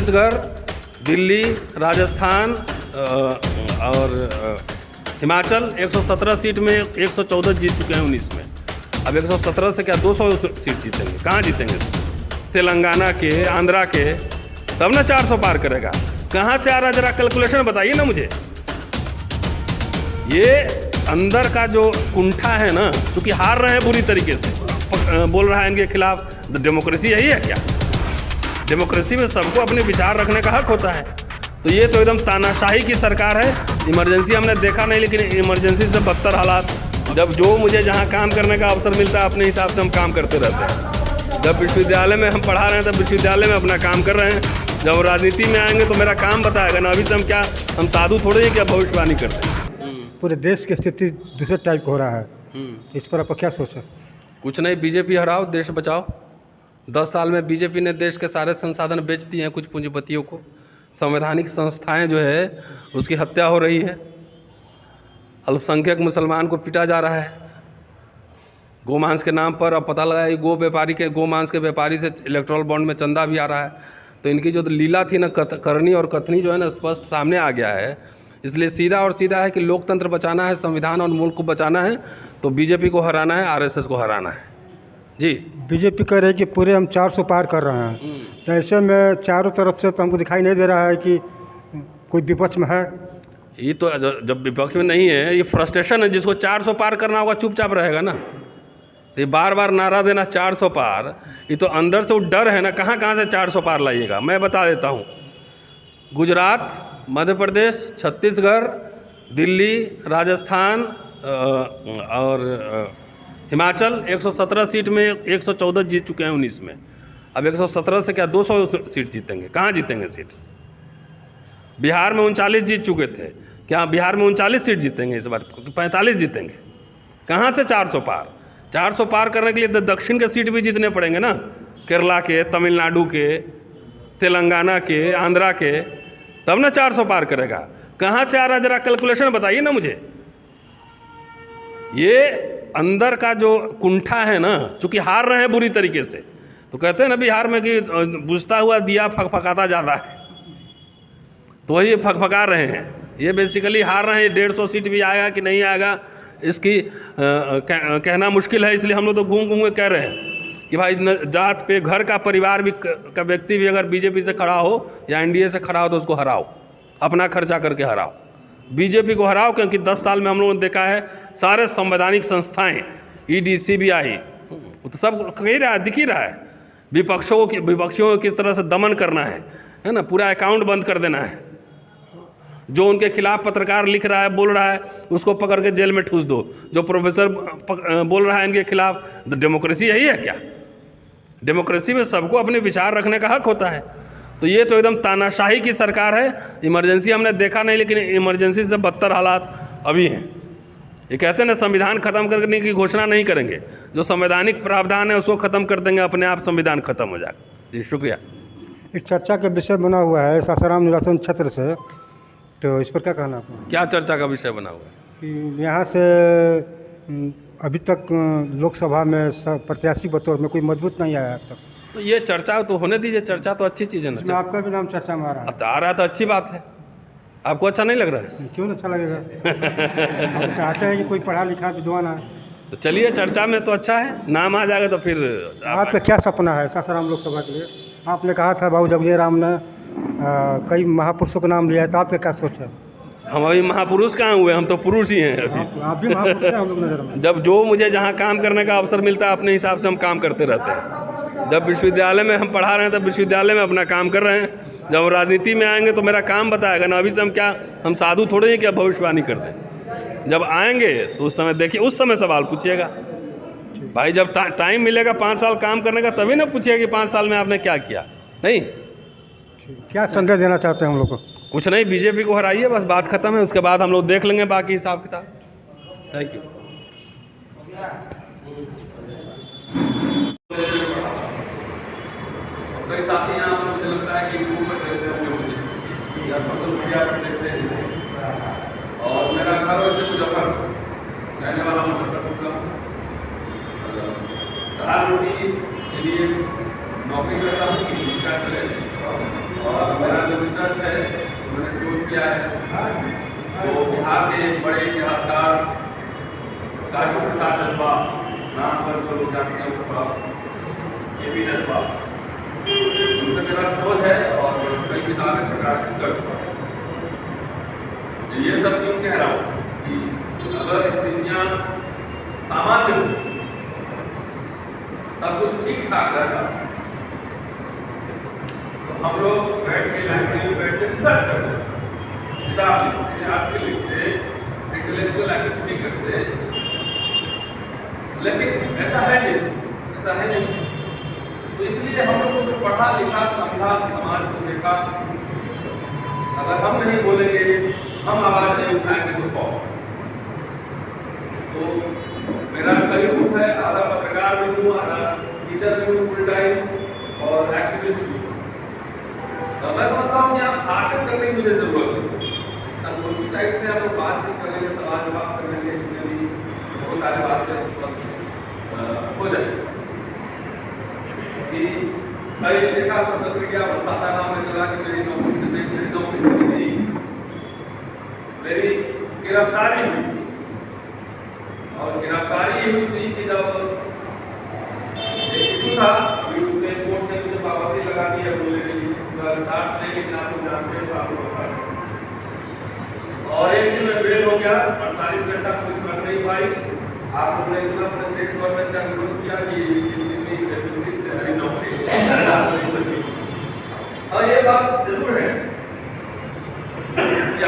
छत्तीसगढ़, दिल्ली, राजस्थान और हिमाचल 117 सीट में 114 जीत चुके हैं 19 में। अब 117 से क्या 200 सीट जीतेंगे? कहाँ जीतेंगे? तेलंगाना के, आंध्रा के, तब ना 400 पार करेगा। कहाँ से आ रहा, जरा कैलकुलेशन बताइए ना मुझे। ये अंदर का जो कुंठा है ना, चूंकि हार रहे हैं बुरी तरीके से, बोल रहा है इनके खिलाफ। डेमोक्रेसी यही है क्या? डेमोक्रेसी में सबको अपने विचार रखने का हक होता है। तो ये तो एकदम तानाशाही की सरकार है। इमरजेंसी हमने देखा नहीं, लेकिन इमरजेंसी से बदतर हालात। जब जो मुझे जहाँ काम करने का अवसर मिलता है, अपने हिसाब से हम काम करते रहते हैं। जब विश्वविद्यालय में हम पढ़ा रहे हैं, तब विश्वविद्यालय में अपना काम कर रहे हैं। जब राजनीति में आएंगे तो मेरा काम बताएगा ना। अभी से हम क्या, हम साधु थोड़े ही क्या भविष्यवाणी करते हैं। पूरे देश की स्थिति दूसरे टाइप हो रहा है, इस पर आपका क्या सोच है? कुछ नहीं, बीजेपी हराओ, देश बचाओ। 10 साल में बीजेपी ने देश के सारे संसाधन बेच दिए हैं कुछ पूंजीपतियों को। संवैधानिक संस्थाएं जो है उसकी हत्या हो रही है। अल्पसंख्यक मुसलमान को पीटा जा रहा है गोमांस के नाम पर। अब पता लगा है गोमांस के व्यापारी से इलेक्ट्रल बॉन्ड में चंदा भी आ रहा है। तो इनकी जो लीला थी ना, करनी और कथनी जो है ना, स्पष्ट सामने आ गया है। इसलिए सीधा और सीधा है कि लोकतंत्र बचाना है, संविधान और मुल्क को बचाना है, तो बीजेपी को हराना है, आरएसएस को हराना है। जी, बीजेपी कह रही है कि पूरे हम 400 पार कर रहे हैं, तो ऐसे में चारों तरफ से तो हमको दिखाई नहीं दे रहा है कि कोई विपक्ष में है। ये तो जब विपक्ष में नहीं है, ये फ्रस्ट्रेशन है। जिसको 400 पार करना होगा चुपचाप रहेगा ना। ये बार बार नारा देना 400 पार, ये तो अंदर से वो डर है ना। कहाँ कहाँ से 400 पार लाइएगा, मैं बता देता हूँ। गुजरात, मध्य प्रदेश, छत्तीसगढ़, दिल्ली, राजस्थान और हिमाचल 117 सीट में 114 जीत चुके हैं 19 में। अब 117 से क्या 200 सीट जीतेंगे? कहाँ जीतेंगे सीट? बिहार में 39 जीत चुके थे। क्या बिहार में 39 सीट जीतेंगे इस बार? 45 जीतेंगे। कहाँ से 400 पार? 400 पार करने के लिए दक्षिण के सीट भी जीतने पड़ेंगे ना। केरला के, तमिलनाडु के, तेलंगाना के, आंध्रा के, तब ना 400 पार करेगा। कहाँ से आ रहा, जरा कैलकुलेशन बताइए ना मुझे। ये अंदर का जो कुंठा है ना, चूंकि हार रहे हैं बुरी तरीके से, तो कहते हैं ना बिहार में कि बुझता हुआ दिया फकफकाता ज़्यादा है, तो वही फकफका रहे हैं। ये बेसिकली हार रहे हैं। 150 सीट भी आएगा कि नहीं आएगा इसकी कहना मुश्किल है। इसलिए हम लोग तो घूम घूम के कह रहे हैं कि भाई जात पे, घर का, परिवार भी का व्यक्ति भी अगर बीजेपी से खड़ा हो या एनडीए से खड़ा हो तो उसको हराओ, अपना खर्चा करके हराओ। बीजेपी को हराओ, क्योंकि 10 साल में हम लोगों ने देखा है सारे संवैधानिक संस्थाएं, ईडी, सीबीआई, वो तो सब कह रहा है, दिख ही रहा है। विपक्षियों को किस तरह से दमन करना है ना। पूरा अकाउंट बंद कर देना है। जो उनके खिलाफ पत्रकार लिख रहा है, बोल रहा है, उसको पकड़ के जेल में ठूस दो। जो प्रोफेसर बोल रहा है इनके खिलाफ। डेमोक्रेसी यही है क्या? डेमोक्रेसी में सबको अपने विचार रखने का हक होता है। तो ये तो एकदम तानाशाही की सरकार है। इमरजेंसी हमने देखा नहीं, लेकिन इमरजेंसी से बदतर हालात अभी हैं। ये कहते हैं ना, संविधान खत्म करने की घोषणा नहीं करेंगे। जो संवैधानिक प्रावधान है उसको खत्म कर देंगे, अपने आप संविधान खत्म हो जाएगा। जी, शुक्रिया। एक चर्चा का विषय बना हुआ है सासाराम निर्वाचन क्षेत्र से, तो इस पर क्या कहना आपको? क्या चर्चा का विषय बना हुआ है? कि यहाँ से अभी तक लोकसभा में प्रत्याशी बतौर में कोई मजबूत नहीं आया अब तक। तो ये चर्चा तो होने दीजिए। चर्चा तो अच्छी चीज़ है ना। आपका भी नाम चर्चा में आ रहा है। अब तो आ रहा है तो अच्छी बात है। आपको अच्छा नहीं लग रहा है? क्यों अच्छा लगेगा? आप कहते हैं कि कोई पढ़ा लिखा विद्वान है, तो चलिए, चर्चा में तो अच्छा है। नाम आ जाएगा तो फिर आपका क्या सपना है सासाराम लोकसभा के लिए? आपने कहा था बाबू जगजीवन राम ने कई महापुरुषों का नाम लिया है, तो आपका क्या सोच है? हम अभी महापुरुष कहाँ हुए, हम तो पुरुष ही हैं अभी। आप भी महापुरुष हैं हम लोग नजर में। जब जो मुझे जहाँ काम करने का अवसर मिलता है, अपने हिसाब से हम काम करते रहते हैं। जब विश्वविद्यालय में हम पढ़ा रहे हैं, तब विश्वविद्यालय में अपना काम कर रहे हैं। जब राजनीति में आएंगे तो मेरा काम बताएगा ना। अभी से हम क्या, हम साधु थोड़े ही क्या भविष्यवाणी करते हैं। जब आएंगे तो उस समय देखिए, उस समय सवाल पूछिएगा भाई। जब टाइम मिलेगा 5 साल काम करने का, तभी ना पूछिएगा कि 5 साल में आपने क्या किया। नहीं, क्या संदेश देना चाहते हैं हम लोग को? कुछ नहीं, बीजेपी को हराइए, बस बात खत्म है। उसके बाद हम लोग देख लेंगे बाकी हिसाब किताब। Thank you. कई साथी यहाँ पर मुझे लगता है कि यूट्यूब पर देखते होंगे मुझे, या सोशल मीडिया पर देखते हैं। और मेरा घर वैसे मुजफ्फर, रहने वाला मुजफ्फरपुर का। दाल रोटी के लिए नौकरी करता हूँ कि क्या चले। और किया है। तो बिहार के एक बड़े इतिहासकार काशी प्रसाद जसपा नाम पर जो लोग जानते हैं वो KP जसपा, उन पर मेरा शोध है और कई किताबें प्रकाशित कर चुका है। तो ये सब क्यों कह रहा हूँ कि अगर स्थितियाँ सामान्य हो, सब कुछ ठीक ठाक रहता, तो हम लोग बैठ के लाइब्रेरी में बैठ के रिसर्च करते, किताब लिखते, आर्टिकल लिखते, इंटेलेक्चुअल एक्टिविटी करते, लेकिन ऐसा है नहीं। तो इसलिए हम लोग को जो पढ़ा लिखा समझा समाज को देखा, अगर हम नहीं बोलेंगे, हम आवाज नहीं उठाएंगे तो कौन? तो मेरा कई रूप है, आधा पत्रकार भी हूँ, आधा टीचर भी हूँ फुल टाइम और एक्टिविस्ट भी हूँ। तो मैं समझता हूँ कि आप भाषण करने की मुझे जरूरत है, संगोष्ठी टाइप से हम लोग बातचीत कर लेंगे, सवाल जवाब कर लेंगे, इसमें भी बहुत सारी बातें स्पष्ट हो जाएगी। कि कई देखा सोशल मीडिया पर सासाराम में चला कि मेरी नौकरी नहीं, मेरी गिरफ्तारी हुई थी, और गिरफ्तारी हुई थी कि जब एक इशू था, अभी उसमें कोर्ट ने मुझे पाबंदी लगा दी है बोलने के लिए, पूरा विस्तार से नहीं, लेकिन आप लोग जानते हैं तो आप लोग बता दें। और एक दिन में बेल हो गया, 48 घंटा पुलिस रख नहीं पाई। आप लोगों ने इतना पूरे देश भर में इसका विरोध किया कि से हरी नौकरी बची। और ये बात जरूर है कि